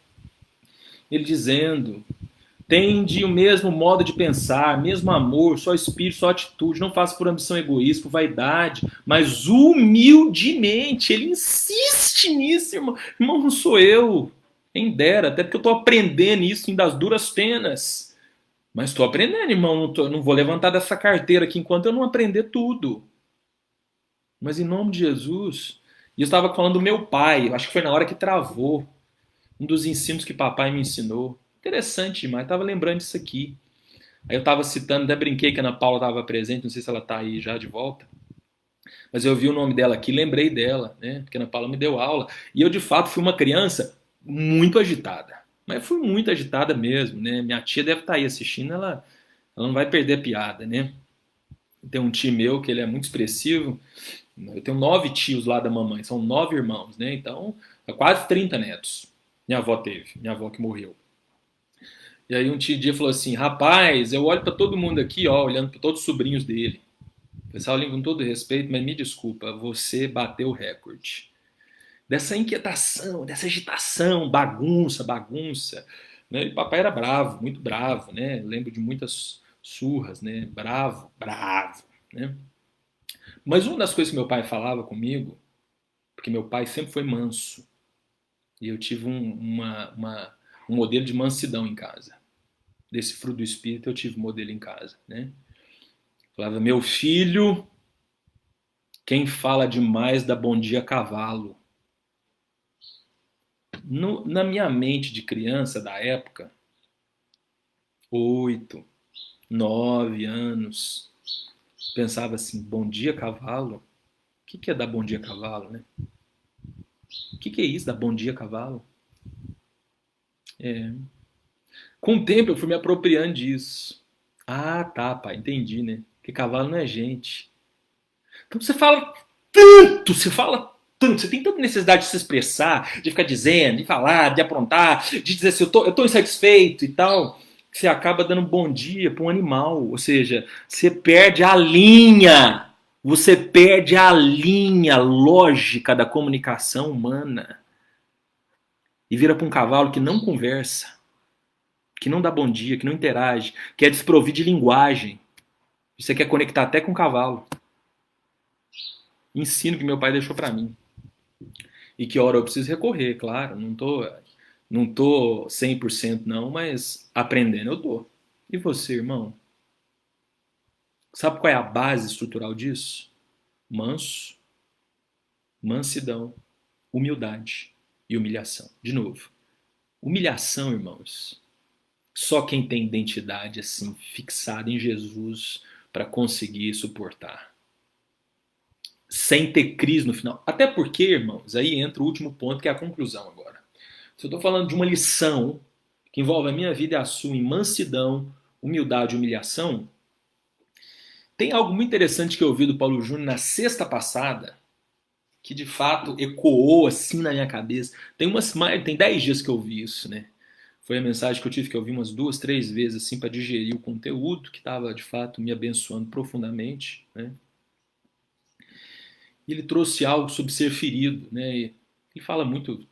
Ele dizendo... Tende o mesmo modo de pensar, mesmo amor, só espírito, só atitude. Não faça por ambição egoísta, por vaidade, mas humildemente. Ele insiste nisso, irmão. Irmão, não sou eu. Quem dera, até porque eu estou aprendendo isso em das duras penas. Mas estou aprendendo, irmão. Não vou levantar dessa carteira aqui enquanto eu não aprender tudo. Mas em nome de Jesus. E eu estava falando do meu pai. Acho que foi na hora que travou. Um dos ensinos que papai me ensinou. Interessante demais, estava lembrando disso aqui. Aí eu estava citando, até brinquei que a Ana Paula estava presente, não sei se ela está aí já de volta, mas eu vi o nome dela aqui, lembrei dela, né? Porque a Ana Paula me deu aula. E eu, de fato, fui uma criança muito agitada. Mas fui muito agitada mesmo, né? Minha tia deve estar aí assistindo, ela não vai perder a piada, né? Tem um tio meu que ele é muito expressivo. Eu tenho 9 tios lá da mamãe, são 9 irmãos, né? Então, quase 30 netos. Minha avó teve, minha avó que morreu. E aí um dia falou assim, rapaz, eu olho para todo mundo aqui, ó, olhando para todos os sobrinhos dele. Pessoal, com todo respeito, mas me desculpa, você bateu o recorde. Dessa inquietação, dessa agitação, bagunça. Né? E papai era bravo, muito bravo, né? Eu lembro de muitas surras, né? Bravo. Né? Mas uma das coisas que meu pai falava comigo, porque meu pai sempre foi manso, e eu tive um modelo de mansidão em casa. Desse fruto do Espírito eu tive um modelo em casa, né? Falava, meu filho, quem fala demais dá bom dia a cavalo. Na minha mente de criança da época, 8, 9 anos, pensava assim, bom dia cavalo? O que é dar bom dia cavalo, né? O que é isso, dar bom dia cavalo? Com o tempo eu fui me apropriando disso. Ah, tá, pai, entendi, né? Porque cavalo não é gente. Então você fala tanto, você tem tanta necessidade de se expressar, de ficar dizendo, de falar, de aprontar, de dizer assim, eu tô insatisfeito e tal, que você acaba dando bom dia para um animal. Ou seja, você perde a linha. Você perde a linha lógica da comunicação humana. E vira para um cavalo que não conversa, que não dá bom dia, que não interage, que é desprovido de linguagem. Você quer conectar até com o cavalo. Ensino que meu pai deixou para mim. E que hora eu preciso recorrer, claro. Não tô 100% não, mas aprendendo eu tô. E você, irmão? Sabe qual é a base estrutural disso? Manso, mansidão, humildade e humilhação. De novo, humilhação, irmãos. Só quem tem identidade assim fixada em Jesus para conseguir suportar. sem ter crise no final. Até porque, irmãos, aí entra o último ponto, que é a conclusão agora. Se eu estou falando de uma lição que envolve a minha vida e a sua em mansidão, humildade e humilhação, tem algo muito interessante que eu ouvi do Paulo Júnior na sexta passada, que de fato ecoou assim na minha cabeça. Tem 10 dias que eu ouvi isso, né? Foi a mensagem que eu tive que ouvir umas 2, 3 vezes assim para digerir o conteúdo, que estava de fato me abençoando profundamente, né? E ele trouxe algo sobre ser ferido, né? Ele fala muito.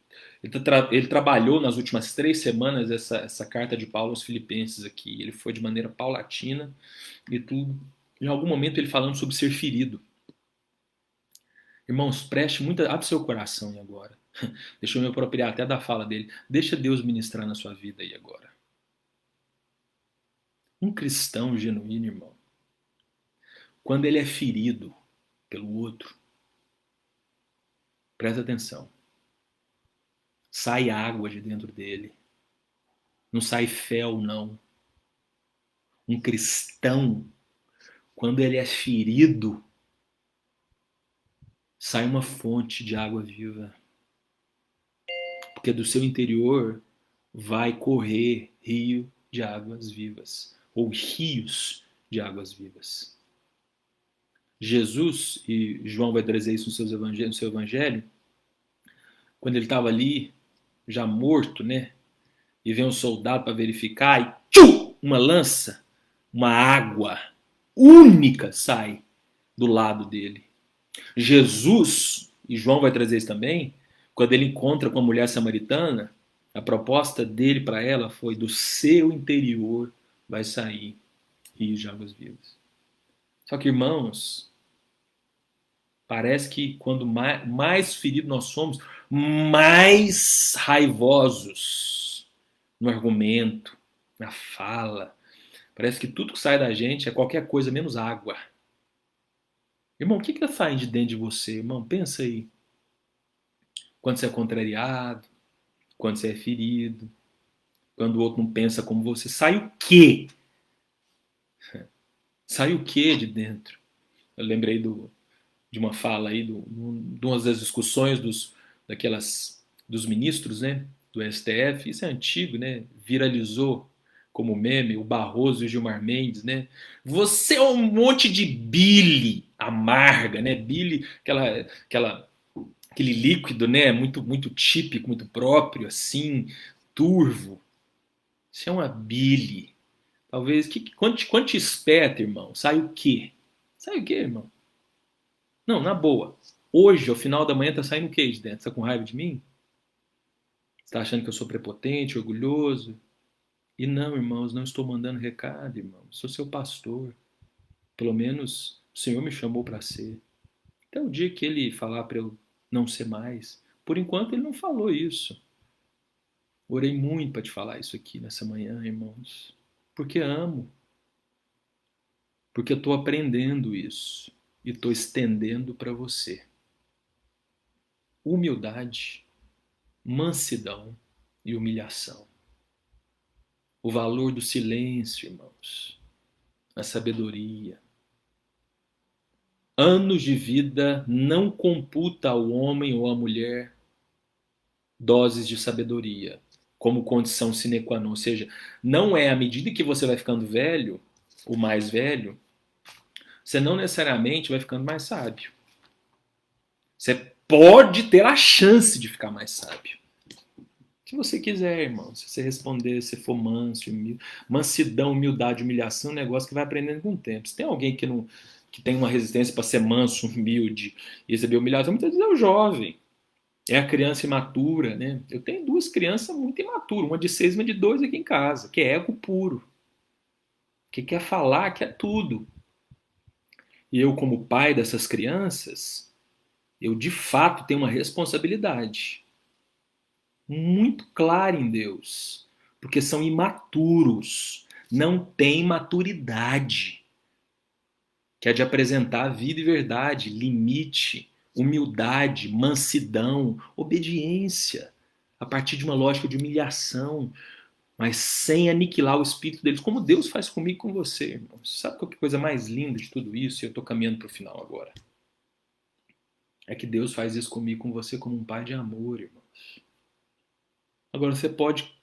Ele trabalhou nas últimas 3 semanas essa carta de Paulo aos Filipenses aqui. Ele foi de maneira paulatina e tudo. Em algum momento ele falando sobre ser ferido. Irmãos, preste muita. Abre seu coração aí agora. Deixa eu me apropriar até da fala dele. Deixa Deus ministrar na sua vida aí agora. Um cristão genuíno, irmão, quando ele é ferido pelo outro, presta atenção. Sai água de dentro dele. Não sai fel, não. Um cristão, quando ele é ferido, sai uma fonte de água viva. Porque do seu interior vai correr rio de águas vivas, ou rios de águas vivas. Jesus, e João vai trazer isso no seu evangelho, quando ele estava ali, já morto, né? E vem um soldado para verificar e uma lança, uma água única sai do lado dele. Jesus, e João vai trazer isso também, quando ele encontra com a mulher samaritana, a proposta dele para ela foi: do seu interior vai sair rios de águas vivas. Só que, irmãos, parece que quando mais feridos nós somos, mais raivosos no argumento, na fala. Parece que tudo que sai da gente é qualquer coisa menos água. Irmão, o que está saindo de dentro de você? Irmão, pensa aí. Quando você é contrariado, quando você é ferido, quando o outro não pensa como você, sai o quê? Sai o quê de dentro? Eu lembrei de uma fala aí, de uma das discussões dos ministros, né, do STF. Isso é antigo, né? Viralizou como meme, o Barroso e o Gilmar Mendes, né? Você é um monte de bile amarga, né? Bile, aquele líquido, né? Muito típico, muito próprio, assim, turvo. Isso é uma bile. Talvez, quando te espeta, irmão, sai o quê? Sai o quê, irmão? Não, na boa. Hoje, ao final da manhã, tá saindo o quê de dentro? Você tá com raiva de mim? Você tá achando que eu sou prepotente, orgulhoso? E não, irmãos, não estou mandando recado, irmãos. Sou seu pastor. Pelo menos o Senhor me chamou para ser. Até o dia que ele falar para eu não ser mais. Por enquanto, ele não falou isso. Orei muito para te falar isso aqui nessa manhã, irmãos. Porque amo. Porque eu estou aprendendo isso. E estou estendendo para você. Humildade, mansidão e humilhação. O valor do silêncio, irmãos. A sabedoria. Anos de vida não computa ao homem ou à mulher doses de sabedoria como condição sine qua non. Ou seja, não é à medida que você vai ficando velho, o mais velho, você não necessariamente vai ficando mais sábio. Você pode ter a chance de ficar mais sábio. Se você quiser, irmão, se você responder, se for manso, humilde, mansidão, humildade, humilhação, é um negócio que vai aprendendo com o tempo. Se tem alguém que tem uma resistência para ser manso, humilde e receber humilhação, muitas vezes é o jovem. É a criança imatura, né? Eu tenho 2 crianças muito imaturas, uma de 6 e uma de 2 aqui em casa, que é ego puro. Que quer falar, quer tudo. E eu, como pai dessas crianças, eu de fato tenho uma responsabilidade muito clara em Deus, porque são imaturos, não têm maturidade, que é de apresentar vida e verdade, limite, humildade, mansidão, obediência, a partir de uma lógica de humilhação, mas sem aniquilar o espírito deles, como Deus faz comigo e com você, irmão. Sabe qual que é a coisa mais linda de tudo isso? E eu estou caminhando para o final agora. É que Deus faz isso comigo, com você, como um pai de amor, irmãos. Agora, você pode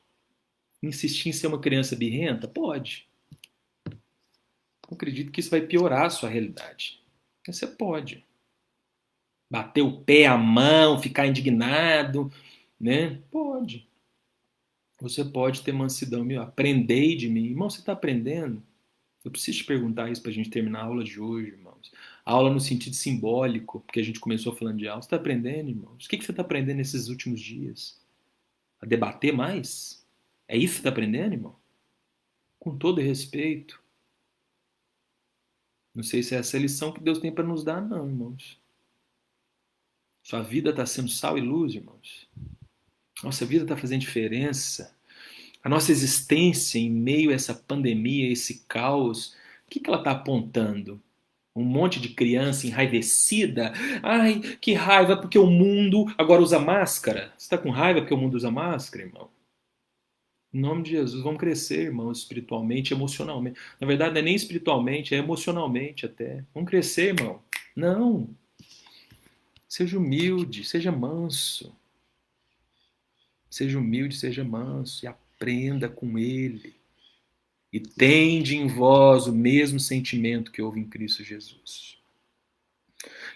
insistir em ser uma criança birrenta? Pode. Eu acredito que isso vai piorar a sua realidade. Mas você pode. Bater o pé, a mão, ficar indignado, né? Pode. Você pode ter mansidão. Meu, aprendei de mim. Irmão, você está aprendendo? Eu preciso te perguntar isso para a gente terminar a aula de hoje, irmãos. A aula no sentido simbólico, porque a gente começou falando de aula. Você está aprendendo, irmãos? O que você está aprendendo nesses últimos dias? A debater mais? É isso que você está aprendendo, irmão? Com todo respeito. Não sei se é essa a lição que Deus tem para nos dar, não, irmãos. Sua vida está sendo sal e luz, irmãos. Nossa vida está fazendo diferença. A nossa existência em meio a essa pandemia, esse caos, o que ela está apontando? Um monte de criança enraivecida. Ai, que raiva porque o mundo agora usa máscara. Você está com raiva porque o mundo usa máscara, irmão? Em nome de Jesus, vamos crescer, irmãos, espiritualmente, emocionalmente. Na verdade, não é nem espiritualmente, é emocionalmente até. Vamos crescer, irmão. Não. Seja humilde, seja manso. Seja humilde, seja manso e aprenda com ele. E tende em vós o mesmo sentimento que houve em Cristo Jesus.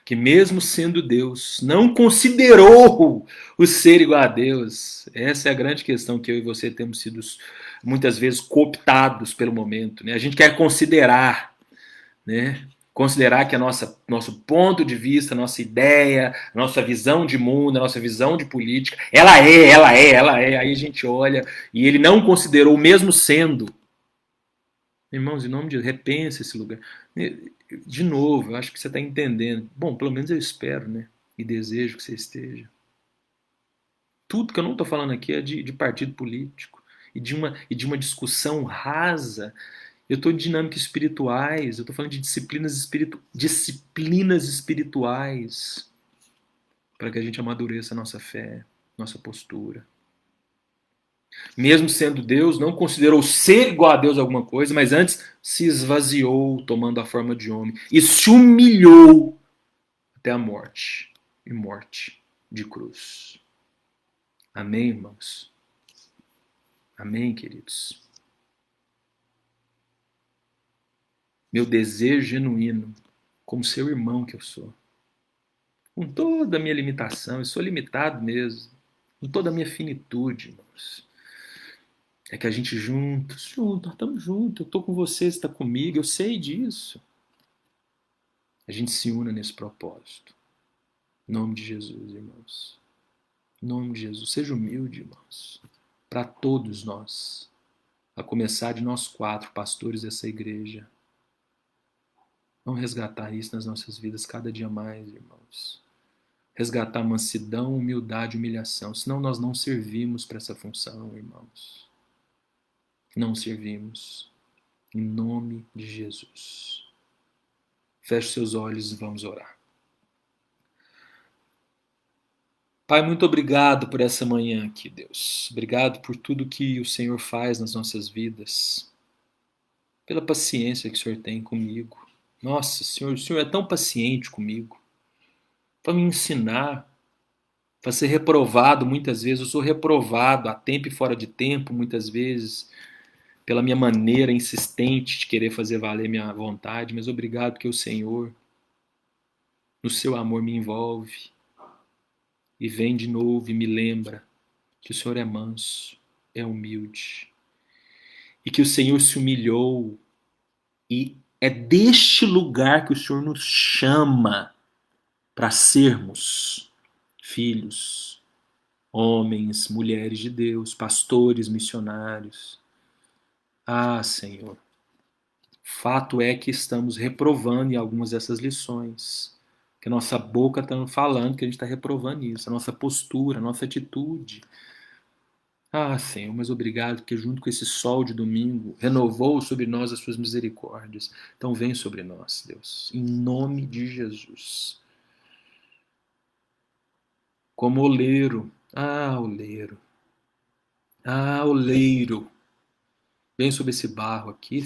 Que mesmo sendo Deus, não considerou o ser igual a Deus. Essa é a grande questão que eu e você temos sido muitas vezes cooptados pelo momento. Né? A gente quer considerar, né? Considerar que nosso ponto de vista, nossa ideia, nossa visão de mundo, nossa visão de política, ela é. Aí a gente olha e ele não considerou, mesmo sendo. Irmãos, em nome de Deus, repense esse lugar. De novo, eu acho que você está entendendo. Bom, pelo menos eu espero, né? E desejo que você esteja. Tudo que eu não estou falando aqui é de partido político e de uma discussão rasa. Eu estou em dinâmicas espirituais, eu estou falando de disciplinas espirituais para que a gente amadureça a nossa fé, nossa postura. Mesmo sendo Deus, não considerou ser igual a Deus alguma coisa, mas antes se esvaziou, tomando a forma de homem, e se humilhou até a morte, e morte de cruz. Amém, irmãos? Amém, queridos? Meu desejo genuíno, como seu irmão que eu sou, com toda a minha limitação, eu sou limitado mesmo, com toda a minha finitude, irmãos, é que a gente nós estamos juntos, eu estou com você, você está comigo, eu sei disso. A gente se una nesse propósito. Em nome de Jesus, irmãos. Em nome de Jesus. Seja humilde, irmãos. Para todos nós. A começar de nós 4, pastores dessa igreja. Vamos resgatar isso nas nossas vidas cada dia mais, irmãos. Resgatar mansidão, humildade, humilhação. Senão nós não servimos para essa função, irmãos. Não servimos. Em nome de Jesus. Feche seus olhos e vamos orar. Pai, muito obrigado por essa manhã aqui, Deus. Obrigado por tudo que o Senhor faz nas nossas vidas. Pela paciência que o Senhor tem comigo. Nossa, Senhor, o Senhor é tão paciente comigo. Para me ensinar, para ser reprovado muitas vezes. Eu sou reprovado a tempo e fora de tempo, muitas vezes, pela minha maneira insistente de querer fazer valer minha vontade. Mas obrigado porque o Senhor, no seu amor, me envolve. E vem de novo e me lembra que o Senhor é manso, é humilde. E que o Senhor se humilhou. E é deste lugar que o Senhor nos chama para sermos filhos, homens, mulheres de Deus, pastores, missionários. Ah, Senhor, fato é que estamos reprovando em algumas dessas lições. Que a nossa boca está falando que a gente está reprovando isso, a nossa postura, a nossa atitude. Ah, Senhor, mas obrigado que junto com esse sol de domingo renovou sobre nós as suas misericórdias. Então vem sobre nós, Deus, em nome de Jesus. Como oleiro, oleiro, oleiro. Vem sobre esse barro aqui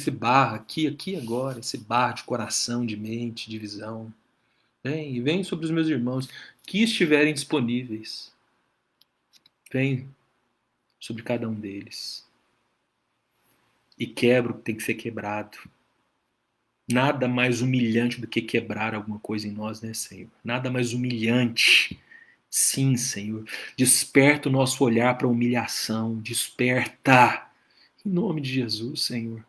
agora, esse barro de coração, de mente, de visão. Vem, e vem sobre os meus irmãos que estiverem disponíveis. Vem sobre cada um deles. E quebra o que tem que ser quebrado. Nada mais humilhante do que quebrar alguma coisa em nós, né, Senhor? Nada mais humilhante. Sim, Senhor. Desperta o nosso olhar para a humilhação. Desperta. Em nome de Jesus, Senhor.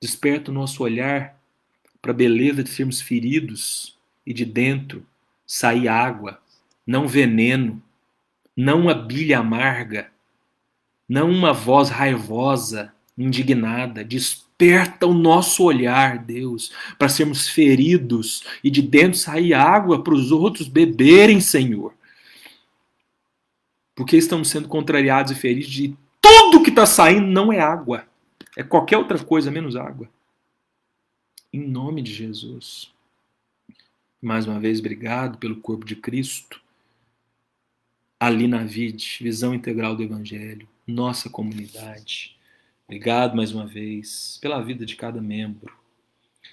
Desperta o nosso olhar para a beleza de sermos feridos e de dentro sair água, não veneno, não uma bilha amarga, não uma voz raivosa, indignada. Desperta o nosso olhar, Deus, para sermos feridos e de dentro sair água para os outros beberem, Senhor. Porque estamos sendo contrariados e feridos de tudo que está saindo não é água. É qualquer outra coisa menos água. Em nome de Jesus. Mais uma vez, obrigado pelo corpo de Cristo. Ali na Vide, visão integral do Evangelho, nossa comunidade. Obrigado mais uma vez pela vida de cada membro.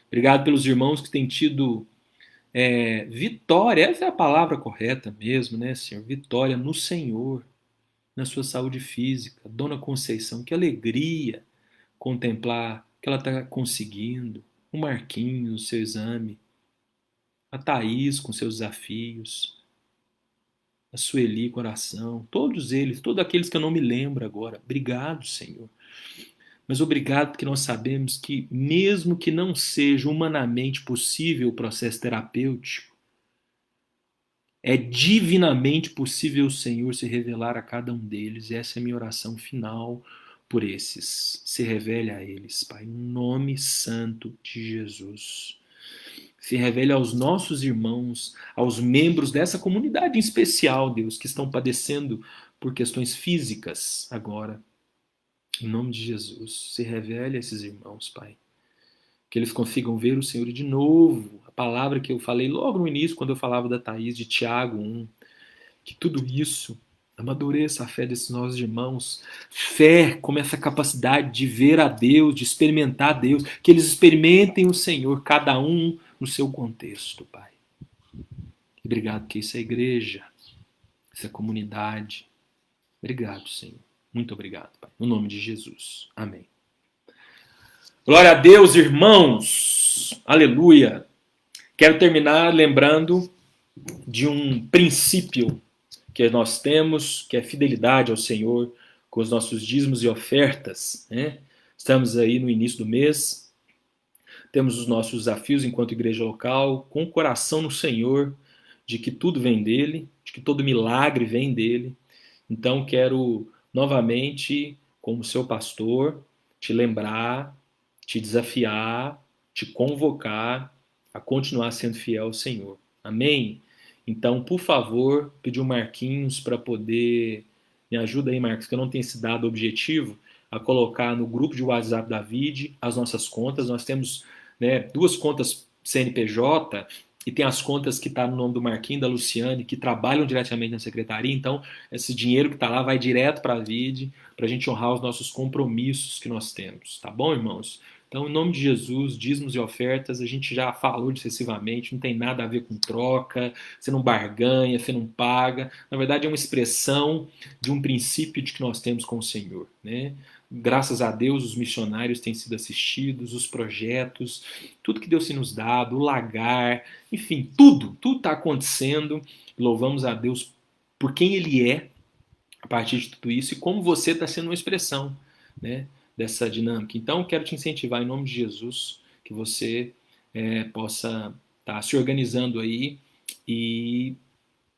Obrigado pelos irmãos que têm tido vitória, essa é a palavra correta mesmo, né, Senhor? Vitória no Senhor, na sua saúde física. Dona Conceição, que alegria contemplar que ela está conseguindo. O Marquinhos, o seu exame. A Thaís com seus desafios. A Sueli, coração. Todos eles, todos aqueles que eu não me lembro agora. Obrigado, Senhor. Mas obrigado porque nós sabemos que, mesmo que não seja humanamente possível o processo terapêutico, é divinamente possível o Senhor se revelar a cada um deles. E essa é a minha oração final por esses. Se revele a eles, Pai, em nome santo de Jesus. Se revele aos nossos irmãos, aos membros dessa comunidade em especial, Deus, que estão padecendo por questões físicas agora. Em nome de Jesus, se revele a esses irmãos, Pai. Que eles consigam ver o Senhor de novo. A palavra que eu falei logo no início, quando eu falava da Thaís, de Tiago 1. Que tudo isso amadureça a fé desses nossos irmãos. Fé como essa capacidade de ver a Deus, de experimentar Deus. Que eles experimentem o Senhor, cada um no seu contexto, Pai. Obrigado que isso é a igreja, essa comunidade. Obrigado, Senhor. Muito obrigado, Pai. No nome de Jesus. Amém. Glória a Deus, irmãos. Aleluia. Quero terminar lembrando de um princípio que nós temos, que é fidelidade ao Senhor com os nossos dízimos e ofertas, né? Estamos aí no início do mês. Temos os nossos desafios enquanto igreja local, com o coração no Senhor, de que tudo vem dele, de que todo milagre vem dele. Então quero novamente, como seu pastor, te lembrar, te desafiar, te convocar a continuar sendo fiel ao Senhor. Amém? Então, por favor, pedir o Marquinhos para poder... Me ajuda aí, Marcos, que eu não tenho esse dado objetivo, a colocar no grupo de WhatsApp da VID as nossas contas. Nós temos, né, 2 contas CNPJ e tem as contas que estão no nome do Marquinhos, da Luciane, que trabalham diretamente na secretaria. Então, esse dinheiro que está lá vai direto para a VID, para a gente honrar os nossos compromissos que nós temos. Tá bom, irmãos? Então, em nome de Jesus, dízimos e ofertas, a gente já falou excessivamente, não tem nada a ver com troca, você não barganha, você não paga. Na verdade, é uma expressão de um princípio de que nós temos com o Senhor, né? Graças a Deus, os missionários têm sido assistidos, os projetos, tudo que Deus tem nos dado, o lagar, enfim, tudo está acontecendo. Louvamos a Deus por quem Ele é, a partir de tudo isso, e como você está sendo uma expressão, né, dessa dinâmica. Então, quero te incentivar em nome de Jesus, que você possa estar se organizando aí e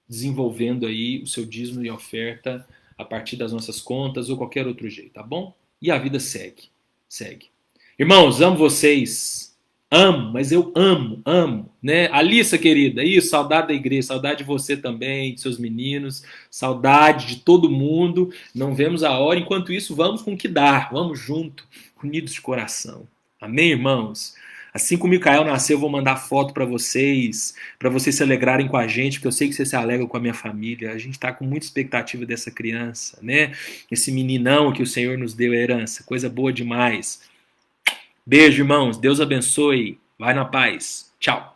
desenvolvendo aí o seu dízimo e oferta a partir das nossas contas ou qualquer outro jeito, tá bom? E a vida segue, segue. Irmãos, amo vocês. Amo, mas eu amo, né? Alissa, querida, isso, saudade da igreja, saudade de você também, de seus meninos, saudade de todo mundo. Não vemos a hora, enquanto isso, vamos com o que dá, vamos junto, unidos de coração. Amém, irmãos? Assim que o Micael nascer, eu vou mandar foto para vocês se alegrarem com a gente, porque eu sei que vocês se alegram com a minha família. A gente está com muita expectativa dessa criança, né? Esse meninão que o Senhor nos deu a herança, coisa boa demais. Beijo, irmãos. Deus abençoe. Vai na paz. Tchau.